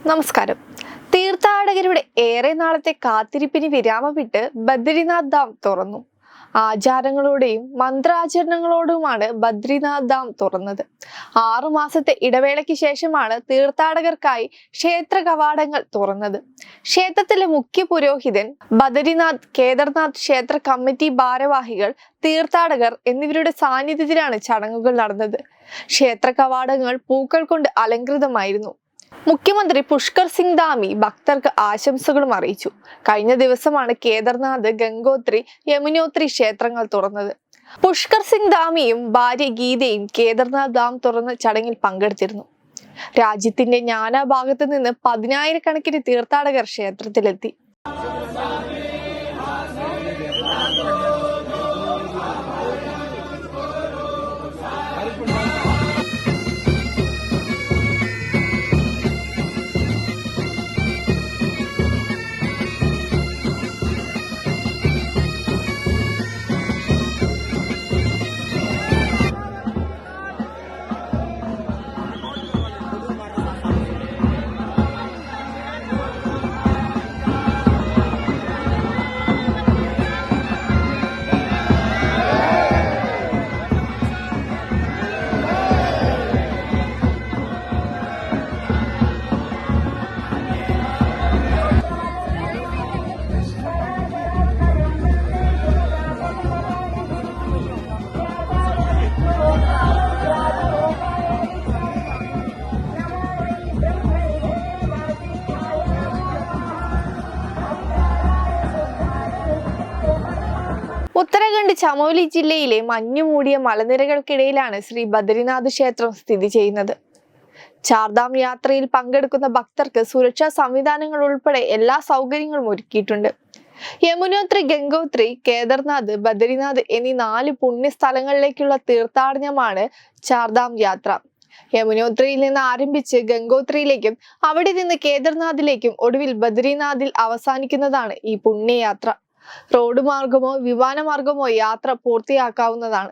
നമസ്കാരം. തീർത്ഥാടകരുടെ ഏറെ നാളത്തെ കാത്തിരിപ്പിന് വിരാമമിട്ട് ബദ്രിനാഥ് ധാം തുറന്നു. ആചാരങ്ങളോടെയും മന്ത്രാചരണങ്ങളോടുമാണ് ബദ്രിനാഥ് ധാം തുറന്നത്. 6 മാസത്തെ ഇടവേളയ്ക്ക് ശേഷമാണ് തീർത്ഥാടകർക്കായി ക്ഷേത്ര കവാടങ്ങൾ തുറന്നത്. ക്ഷേത്രത്തിലെ മുഖ്യ പുരോഹിതൻ, ബദരിനാഥ്, കേദാർനാഥ് ക്ഷേത്ര കമ്മിറ്റി ഭാരവാഹികൾ, തീർത്ഥാടകർ എന്നിവരുടെ സാന്നിധ്യത്തിലാണ് ചടങ്ങുകൾ നടന്നത്. ക്ഷേത്ര കവാടങ്ങൾ പൂക്കൾ കൊണ്ട് അലങ്കൃതമായിരുന്നു. മുഖ്യമന്ത്രി പുഷ്കർ സിംഗ് ധാമി ഭക്തർക്ക് ആശംസകളും അറിയിച്ചു. കഴിഞ്ഞ ദിവസമാണ് കേദാർനാഥ്, ഗംഗോത്രി, യമുനോത്രി ക്ഷേത്രങ്ങൾ തുറന്നത്. പുഷ്കർ സിംഗ് ധാമിയും ഭാര്യ ഗീതയും കേദാർനാഥ് ധാം തുറന്ന ചടങ്ങിൽ പങ്കെടുത്തിരുന്നു. രാജ്യത്തിന്റെ നാനാഭാഗത്തു നിന്ന് 10,000-കണക്കിന് തീർത്ഥാടകർ ക്ഷേത്രത്തിലെത്തി. ഉത്തരാഖണ്ഡ് ചമോലി ജില്ലയിലെ മഞ്ഞുമൂടിയ മലനിരകൾക്കിടയിലാണ് ശ്രീ ബദ്രിനാഥ് ക്ഷേത്രം സ്ഥിതി ചെയ്യുന്നത്. ചാർധാം യാത്രയിൽ പങ്കെടുക്കുന്ന ഭക്തർക്ക് സുരക്ഷാ സംവിധാനങ്ങൾ ഉൾപ്പെടെ എല്ലാ സൗകര്യങ്ങളും ഒരുക്കിയിട്ടുണ്ട്. യമുനോത്രി, ഗംഗോത്രി, കേദാർനാഥ്, ബദ്രിനാഥ് എന്നീ 4 പുണ്യസ്ഥലങ്ങളിലേക്കുള്ള തീർത്ഥാടനമാണ് ചാർധാം യാത്ര. യമുനോത്രിയിൽ നിന്ന് ആരംഭിച്ച് ഗംഗോത്രിയിലേക്കും അവിടെ നിന്ന് കേദാർനാഥിലേക്കും ഒടുവിൽ ബദ്രിനാഥിൽ അവസാനിക്കുന്നതാണ് ഈ പുണ്യയാത്ര. റോഡ് മാർഗമോ വിമാനമാർഗമോ യാത്ര പൂർത്തിയാക്കാവുന്നതാണ്.